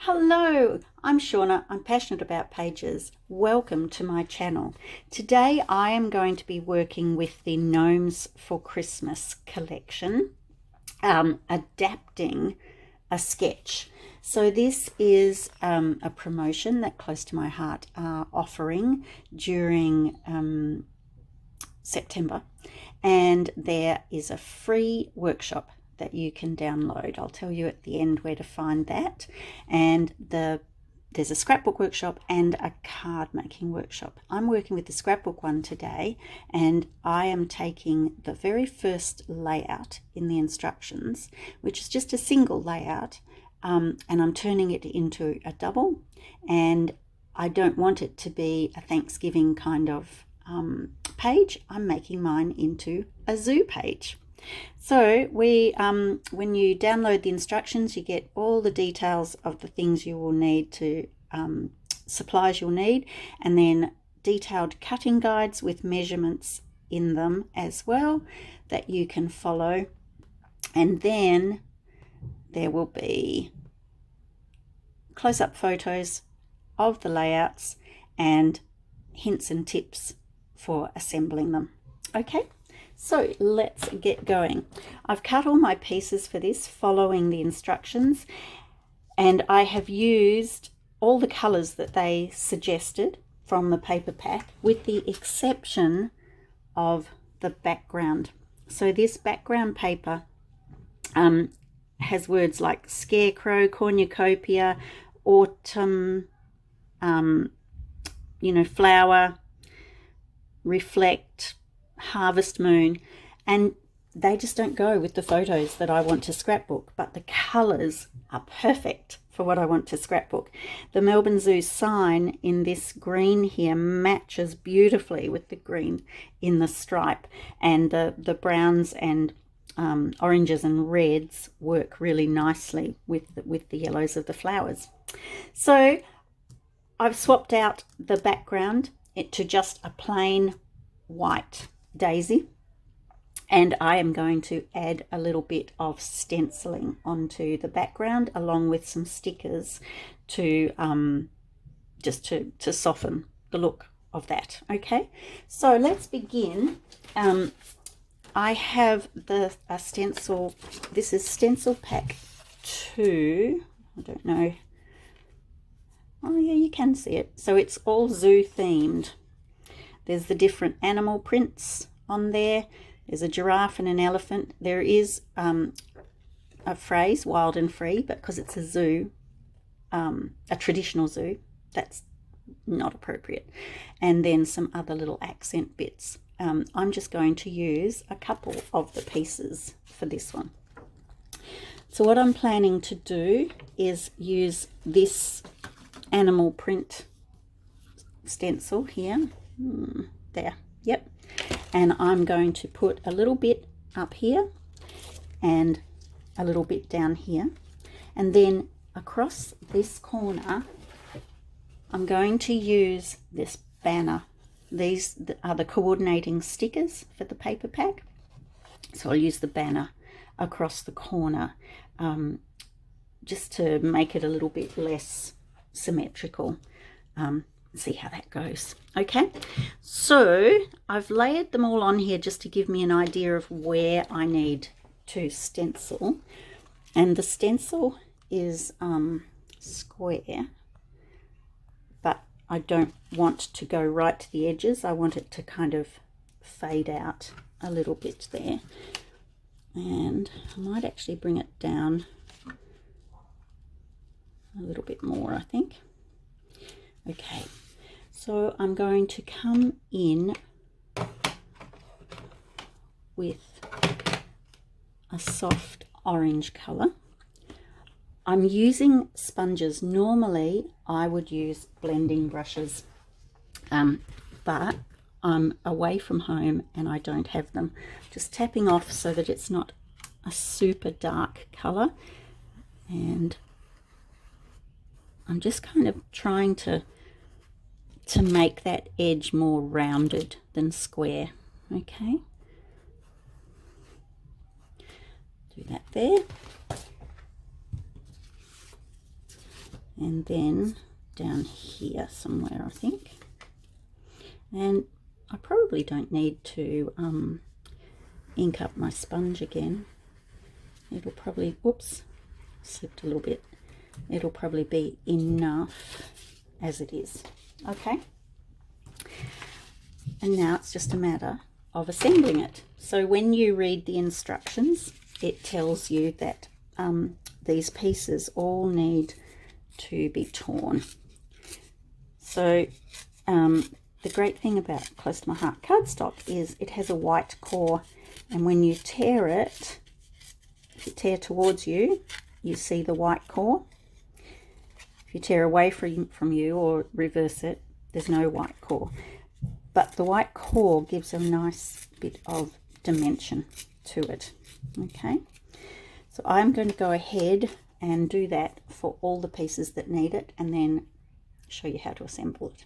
Hello, I'm Shauna. I'm passionate about pages. Welcome to my channel. Today I am going to be working with the Gnomes for Christmas collection, adapting a sketch. So this is a promotion that Close to My Heart are offering during September, and there is a free workshop that you can download. I'll tell you at the end where to find that. And there's a scrapbook workshop and a card making workshop. I'm working with the scrapbook one today, and I am taking the very first layout in the instructions, which is just a single layout, and I'm turning it into a double, and I don't want it to be a Thanksgiving kind of page. I'm making mine into a zoo page. So when you download the instructions, you get all the details of the things you will need to, supplies you'll need, and then detailed cutting guides with measurements in them as well that you can follow. And then there will be close-up photos of the layouts and hints and tips for assembling them. Okay. So let's get going. I've cut all my pieces for this following the instructions, and I have used all the colours that they suggested from the paper pack, with the exception of the background. So this background paper has words like scarecrow, cornucopia, autumn, flower, reflect, harvest moon, and they just don't go with the photos that I want to scrapbook, but the colours are perfect for what I want to scrapbook. The Melbourne Zoo sign in this green here matches beautifully with the green in the stripe, and the browns and oranges and reds work really nicely with the yellows of the flowers. So I've swapped out the background to just a plain white daisy, and I am going to add a little bit of stenciling onto the background along with some stickers to just to soften the look of that. Okay, so let's begin. I have a stencil. This is stencil pack 2. I don't know. Oh yeah, you can see it. So it's all zoo themed. There's the different animal prints on there. There's a giraffe and an elephant. There is a phrase, wild and free, but because it's a zoo, a traditional zoo, that's not appropriate. And then some other little accent bits. I'm just going to use a couple of the pieces for this one. So what I'm planning to do is use this animal print stencil here. There, yep. And I'm going to put a little bit up here and a little bit down here, and then across this corner I'm going to use this banner. These are the coordinating stickers for the paper pack, so I'll use the banner across the corner just to make it a little bit less symmetrical. See how that goes. Okay, so I've layered them all on here just to give me an idea of where I need to stencil, and the stencil is square, but I don't want to go right to the edges. I want it to kind of fade out a little bit there, and I might actually bring it down a little bit more, I think. Okay, so I'm going to come in with a soft orange colour. I'm using sponges. Normally I would use blending brushes, but I'm away from home and I don't have them. Just tapping off so that it's not a super dark colour, and I'm just kind of trying to make that edge more rounded than square. Okay, do that there. and then down here somewhere, I think. And I probably don't need to ink up my sponge again. It'll probably, whoops, slipped a little bit. It'll probably be enough as it is. Okay. And now it's just a matter of assembling it. So when you read the instructions, it tells you that these pieces all need to be torn. So the great thing about Close to My Heart cardstock is it has a white core, and when you tear it, if you tear towards you, you see the white core. If you tear away from you or reverse it, there's no white core. But the white core gives a nice bit of dimension to it. Okay, so I'm going to go ahead and do that for all the pieces that need it, and then show you how to assemble it.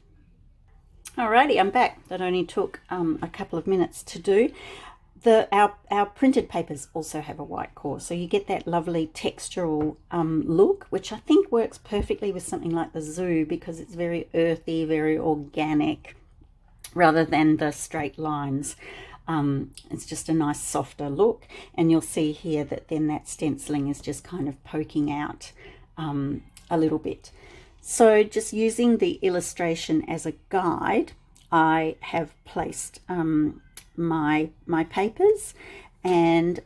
Alrighty, I'm back. That only took a couple of minutes to do. Our printed papers also have a white core, so you get that lovely textural look, which I think works perfectly with something like the zoo, because it's very earthy, very organic, rather than the straight lines. It's just a nice softer look, and you'll see here that then that stenciling is just kind of poking out a little bit. So just using the illustration as a guide, I have placed my papers, and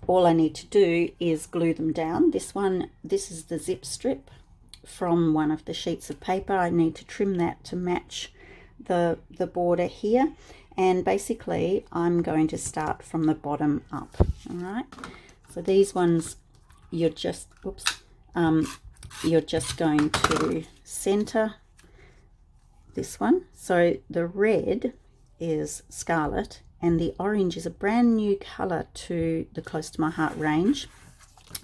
all I need to do is glue them down. This is the zip strip from one of the sheets of paper. I need to trim that to match the border here, and basically I'm going to start from the bottom up. All right, so these ones you're just going to center this one. So the red is Scarlet, and the orange is a brand new color to the Close to My Heart range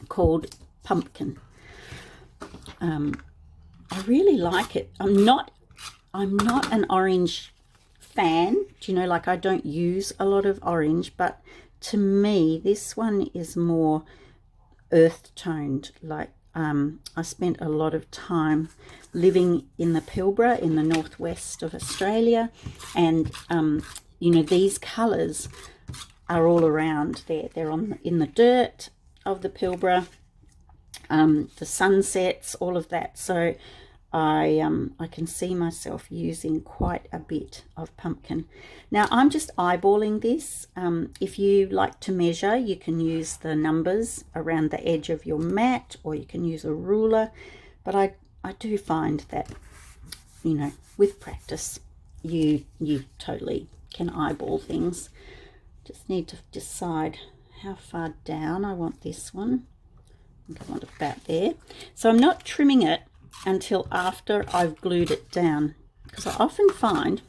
called Pumpkin. I really like it. I'm not an orange fan, do you know, like I don't use a lot of orange, but to me this one is more earth toned. Like I spent a lot of time living in the Pilbara in the northwest of Australia, and you know, these colors are all around there. They're in the dirt of the Pilbara, the sunsets, all of that. So I can see myself using quite a bit of pumpkin. Now I'm just eyeballing this. If you like to measure, you can use the numbers around the edge of your mat, or you can use a ruler. But I do find that, you know, with practice, you totally can eyeball things. Just need to decide how far down I want this one. I think I want it about there. So I'm not trimming it until after I've glued it down, because I often find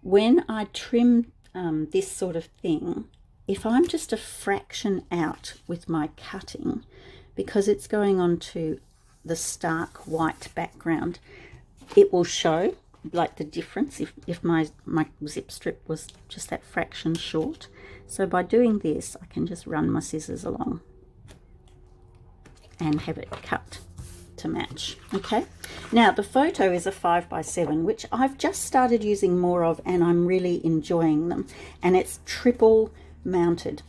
when I trim this sort of thing, if I'm just a fraction out with my cutting, because it's going onto the stark white background, it will show like the difference if my zip strip was just that fraction short. So by doing this, I can just run my scissors along and have it cut to match. Okay, now the photo is a 5x7, which I've just started using more of, and I'm really enjoying them, and it's triple mounted.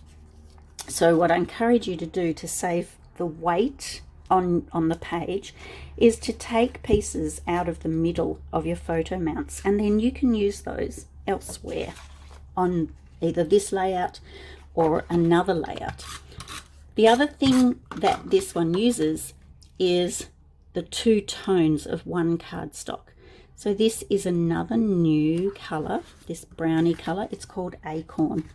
So what I encourage you to do to save the weight on the page is to take pieces out of the middle of your photo mounts, and then you can use those elsewhere on either this layout or another layout. The other thing that this one uses is the two tones of one cardstock. So this is another new color, this brownie color. It's called Acorn,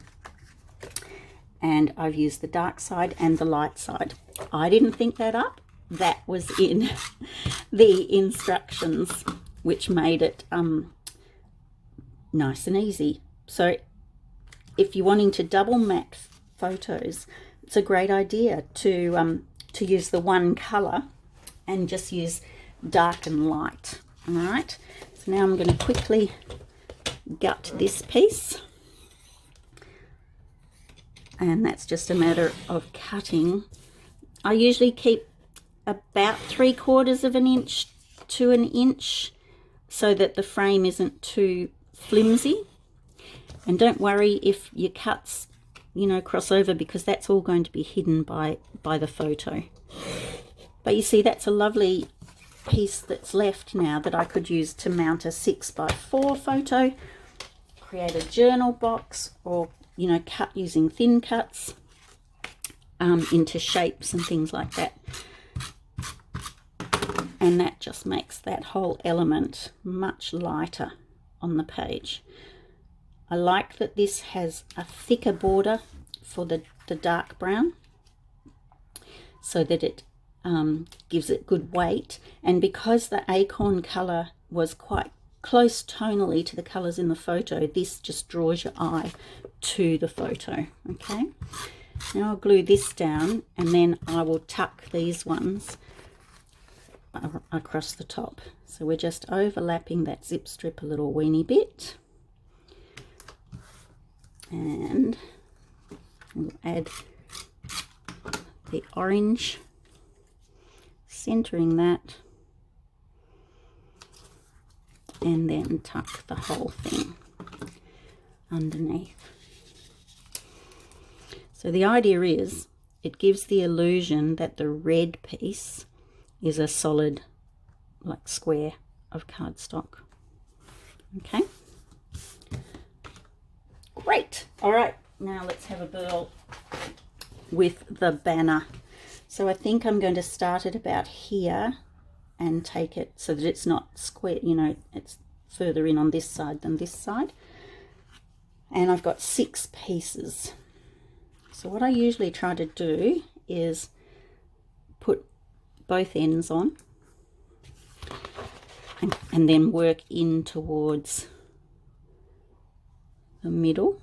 and I've used the dark side and the light side. I didn't think that up. That was in the instructions, which made it nice and easy. So if you're wanting to double mat photos, it's a great idea to use the one color and just use dark and light. All right, so now I'm going to quickly gut this piece, and that's just a matter of cutting. I usually keep about 3/4 of an inch to an inch so that the frame isn't too flimsy. And don't worry if your cuts, cross over, because that's all going to be hidden by the photo. But you see, that's a lovely piece that's left now that I could use to mount a 6x4 photo, create a journal box, or cut using thin cuts into shapes and things like that. And that just makes that whole element much lighter on the page. I like that this has a thicker border for the dark brown, so that it gives it good weight. And because the Acorn colour was quite close tonally to the colours in the photo, this just draws your eye to the photo. Okay, now I'll glue this down, and then I will tuck these ones across the top. So we're just overlapping that zip strip a little weeny bit, and we'll add the orange, centering that, and then tuck the whole thing underneath. So the idea is it gives the illusion that the red piece is a solid, like, square of cardstock. Okay, great. All right, now let's have a whirl with the banner. So I think I'm going to start it about here and take it so that it's not square, it's further in on this side than this side. And I've got 6 pieces. So what I usually try to do is put both ends on and then work in towards the middle.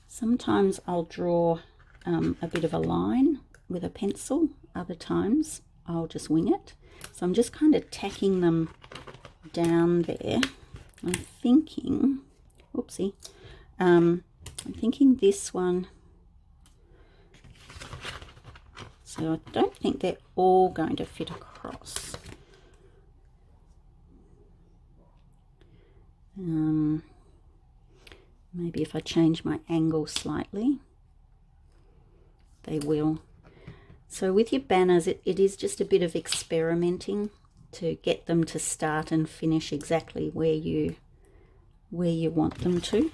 Sometimes I'll draw a bit of a line with a pencil, other times I'll just wing it. So I'm just kind of tacking them down there. I'm thinking, oopsie, I'm thinking this one. So I don't think they're all going to fit across. Maybe if I change my angle slightly, they will. So with your banners, it is just a bit of experimenting to get them to start and finish exactly where you want them to.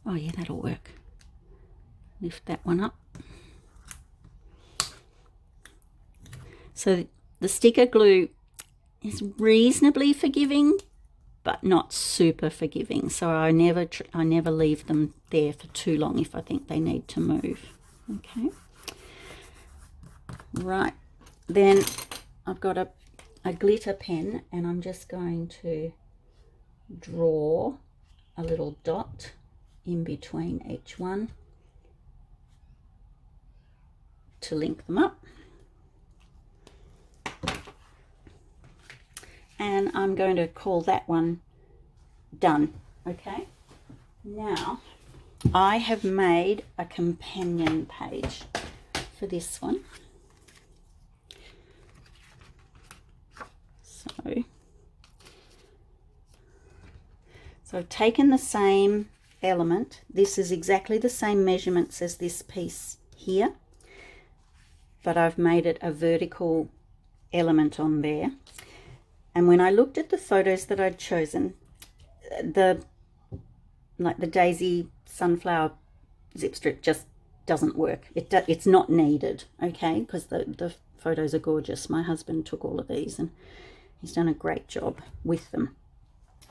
Oh yeah, that'll work. Lift that one up. So the sticker glue is reasonably forgiving, but not super forgiving. So I never leave them there for too long if I think they need to move. Okay. Right. Then I've got a glitter pen, and I'm just going to draw a little dot in between each one to link them up. And I'm going to call that one done. Okay, now I have made a companion page for this one. So I've taken the same element. This is exactly the same measurements as this piece here, but I've made it a vertical element on there. And when I looked at the photos that I'd chosen, like the daisy sunflower zip strip just doesn't work. It's not needed, okay, because the photos are gorgeous. My husband took all of these and he's done a great job with them.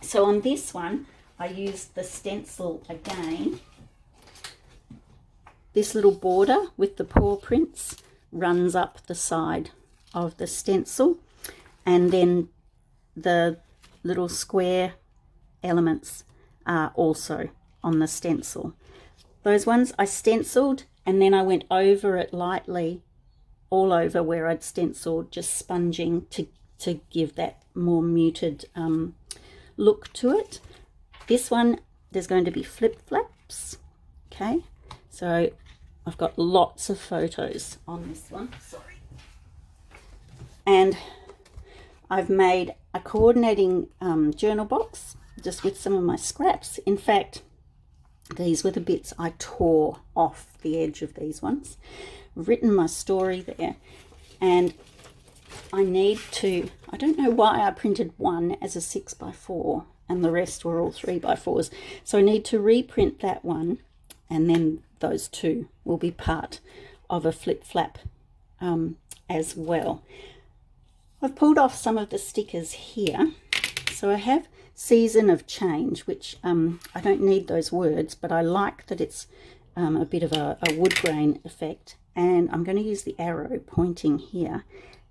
So on this one, I used the stencil again. This little border with the paw prints runs up the side of the stencil, and then the little square elements are also on the stencil. Those ones I stenciled, and then I went over it lightly all over where I'd stenciled, just sponging to give that more muted look to it. This one there's going to be flip flaps. Okay, so I've got lots of photos on this one, sorry. And I've made a coordinating journal box just with some of my scraps. In fact, these were the bits I tore off the edge of these ones. I've written my story there, and I don't know why I printed one as a 6x4 and the rest were all 3x4s. So I need to reprint that one, and then those two will be part of a flip flap as well. I've pulled off some of the stickers here. So I have Season of Change, which I don't need those words, but I like that it's a bit of a wood grain effect. And I'm going to use the arrow pointing here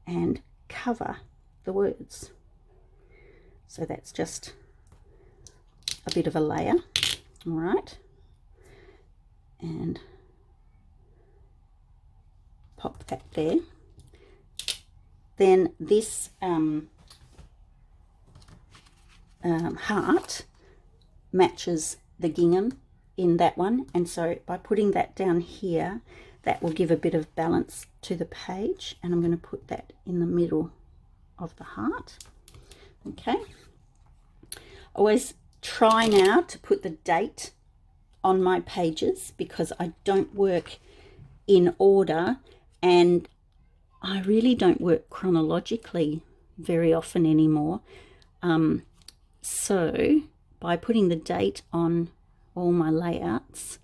and cover the words. So that's just a bit of a layer. All right. And pop that there. Then this heart matches the gingham in that one, and so by putting that down here, that will give a bit of balance to the page, and I'm going to put that in the middle of the heart. Okay, always try now to put the date on my pages because I don't work in order, and I really don't work chronologically very often anymore. So by putting the date on all my layouts,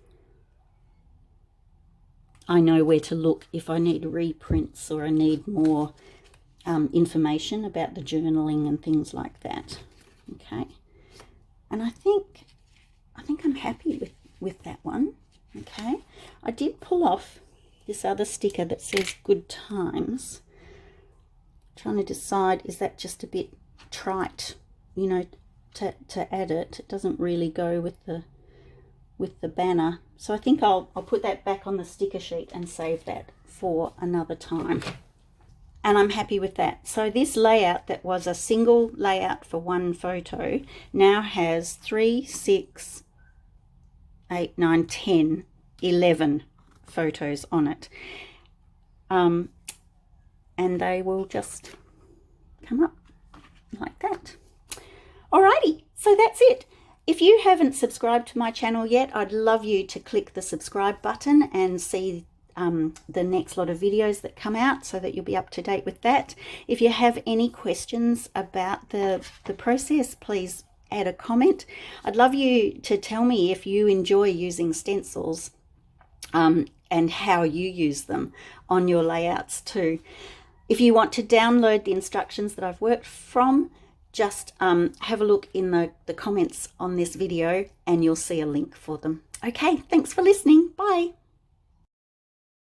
I know where to look if I need reprints or I need more information about the journaling and things like that. Okay, and I think I'm happy with that one. Okay, I did pull off this other sticker that says Good Times. Trying to decide, is that just a bit trite, you know, to add it? It doesn't really go with the banner, so I think I'll put that back on the sticker sheet and save that for another time. And I'm happy with that. So this layout that was a single layout for one photo now has 3, 6, 8, 9, 10, 11 photos on it, and they will just come up like that. Alrighty, so that's it. If you haven't subscribed to my channel yet, I'd love you to click the subscribe button and see the next lot of videos that come out so that you'll be up to date with that. If you have any questions about the process, please add a comment. I'd love you to tell me if you enjoy using stencils and how you use them on your layouts too. If you want to download the instructions that I've worked from, just have a look in the comments on this video and you'll see a link for them. Okay, thanks for listening. Bye.